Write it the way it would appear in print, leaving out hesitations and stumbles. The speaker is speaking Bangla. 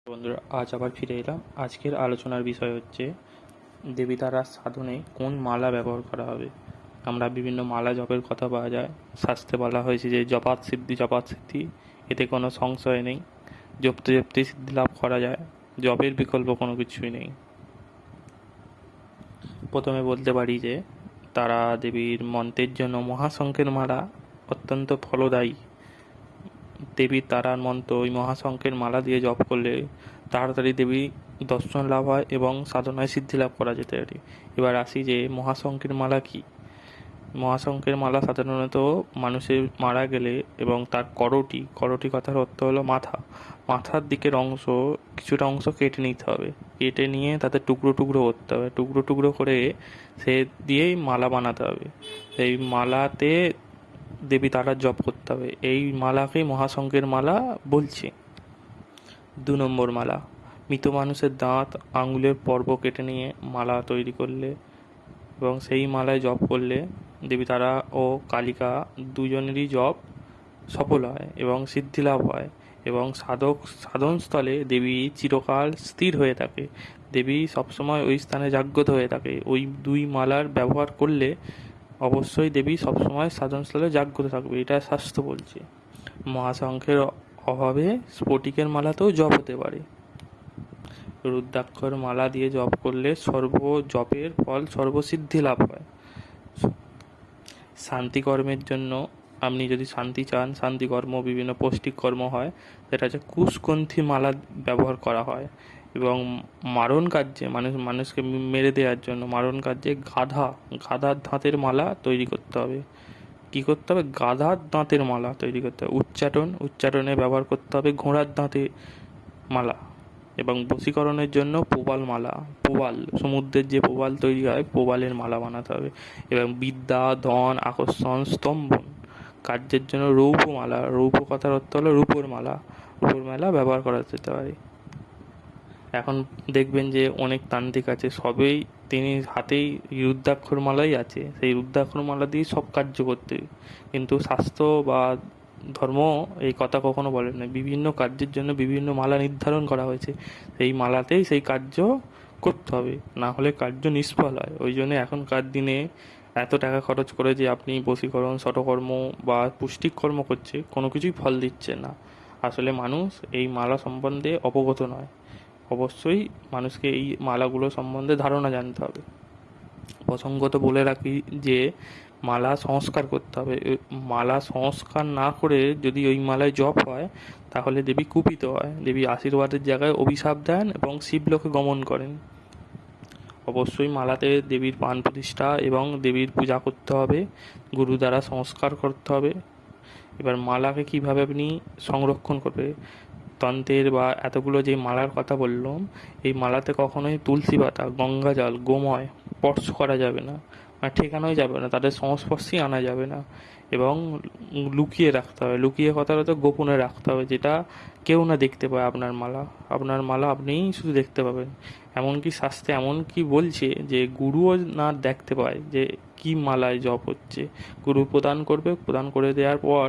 বন্ধুরা, আজ আবার ফিরে এলাম। আজকের আলোচনার বিষয় হচ্ছে দেবীতারার সাধনে কোন মালা ব্যবহার করা হবে। আমরা বিভিন্ন মালা জপের কথা পাওয়া যায়। শাস্ত্রে বলা হয়েছে যে জপাত সিদ্ধি জপাত সিদ্ধি, এতে কোনো সংশয় নেই। জপতে জপতে সিদ্ধি লাভ করা যায়, জপের বিকল্প কোনো কিছুই নেই। প্রথমে বলতে পারি যে তারা দেবীর মন্ত্রের জন্য মহাশঙ্খের মালা অত্যন্ত ফলদায়ী। দেবী তারার মন্ত্র ওই মহাশঙ্খের মালা দিয়ে জপ করলে তাড়াতাড়ি দেবী দর্শন লাভ হয় এবং সাধনায় সিদ্ধি লাভ করা যেতে পারে। এবার আসি যে মহাশঙ্খের মালা কি। মহাশঙ্খের মালা সাধারণত মানুষের মারা গেলে এবং তার করটি কথার অর্থ হলো মাথার দিকের অংশ, কিছুটা অংশ কেটে নিতে হবে। কেটে নিয়ে তাতে টুকরো টুকরো করতে হবে, টুকরো টুকরো করে সে দিয়েই মালা বানাতে হবে। এই মালাতে দেবী তারার জপ করতে হবে। এই মালাকেই মহাশঙ্খের মালা বলছে। 2 নম্বর মালা, মৃত মানুষের দাঁত আঙুলের পর্ব কেটে নিয়ে মালা তৈরি করলে এবং সেই মালায় জপ করলে দেবী তারা ও কালিকা দুজনেরই জপ সফল হয় এবং সিদ্ধি লাভ হয় এবং সাধনস্থলে দেবী চিরকাল স্থির হয়ে থাকে। দেবী সবসময় ওই স্থানে জাগ্রত হয়ে থাকে। ওই 2 মালার ব্যবহার করলে অবশ্যই দেবী সবসময় সাধনস্থলে জাগ্রত থাকবে, এটা শাস্ত্র বলছে। মহাশঙ্খের অভাবে স্ফটিকের মালাতেও জপ হতে পারে। রুদ্রাক্ষর মালা দিয়ে জপ করলে জপের ফল সর্বসিদ্ধি লাভ হয়। শান্তিকর্মের জন্য আপনি যদি শান্তি চান, শান্তিকর্ম বিভিন্ন পৌষ্টিক কর্ম হয়, সেটা হচ্ছে কুশগ্রন্থি মালা ব্যবহার করা হয়। এবং মারণ কার্যে মানুষকে মেরে দেওয়ার জন্য মারণ কার্যে গাধার দাঁতের মালা তৈরি করতে হবে। কী করতে হবে? গাধার দাঁতের মালা তৈরি করতে হবে। উচ্চারণে ব্যবহার করতে হবে ঘোড়ার দাঁতের মালা। এবং বশীকরণের জন্য প্রবাল সমুদ্রের যে প্রবাল তৈরি হয়, প্রবালের মালা বানাতে হবে। এবং বিদ্যা, ধন, আকর্ষণ, স্তম্ভন কার্যের জন্য রৌপ কথার অর্থ হলো রূপোর মালা ব্যবহার করা যেতে পারে। এখন দেখবেন যে অনেক তান্ত্রিক আছে, তিনি হাতেই রুদ্রাক্ষর মালাই আছে, সেই রুদ্রাক্ষর মালা দিয়ে সব কার্য করতে। কিন্তু স্বাস্থ্য বা ধর্ম এই কথা কখনো বলে না। বিভিন্ন কার্যের জন্য বিভিন্ন মালা নির্ধারণ করা হয়েছে, সেই মালাতেই সেই কার্য করতে হবে, না হলে কার্য নিষ্ফল হয়। ওই জন্য এখনকার দিনে এত টাকা খরচ করে যে আপনি বশীকরণ, শটকর্ম বা পুষ্টিক কর্ম করছে, কোনো কিছুই ফল দিচ্ছে না। আসলে মানুষ এই মালা সম্বন্ধে অবগত নয়। অবশ্যই মানুষকে এই মালাগুলো সম্বন্ধে ধারণা জানতে হবে। প্রসঙ্গত বলে রাখি যে মালা সংস্কার করতে হবে। মালা সংস্কার না করে যদি ওই মালায় জপ হয়, তাহলে দেবী কুপিত হয়। দেবী আশীর্বাদের জায়গায় অভিশাপ দেন এবং শিবলোকে গমন করেন। অবশ্যই মালাতে দেবীর প্রাণ প্রতিষ্ঠা এবং দেবীর পূজা করতে হবে, গুরু দ্বারা সংস্কার করতে হবে। এবার মালাকে কিভাবে আপনি সংরক্ষণ করবে? তন্ত্রের বা এতগুলো যে মালার কথা বললাম, এই মালাতে কখনোই তুলসী পাতা, গঙ্গা জল, গোময় স্পর্শ করা যাবে না, ঠেকানোই যাবে না, তাদের সংস্পর্শেই আনা যাবে না। এবং লুকিয়ে রাখতে হবে। লুকিয়ে কথাটা তো গোপনে রাখতে হবে, যেটা কেউ না দেখতে পায়। আপনার মালা আপনিই শুধু দেখতে পাবেন। এমনকি শাস্ত্রে বলছে যে গুরুও না দেখতে পায় যে কি মালায় জপ হচ্ছে। গুরু প্রদান করে দেওয়ার পর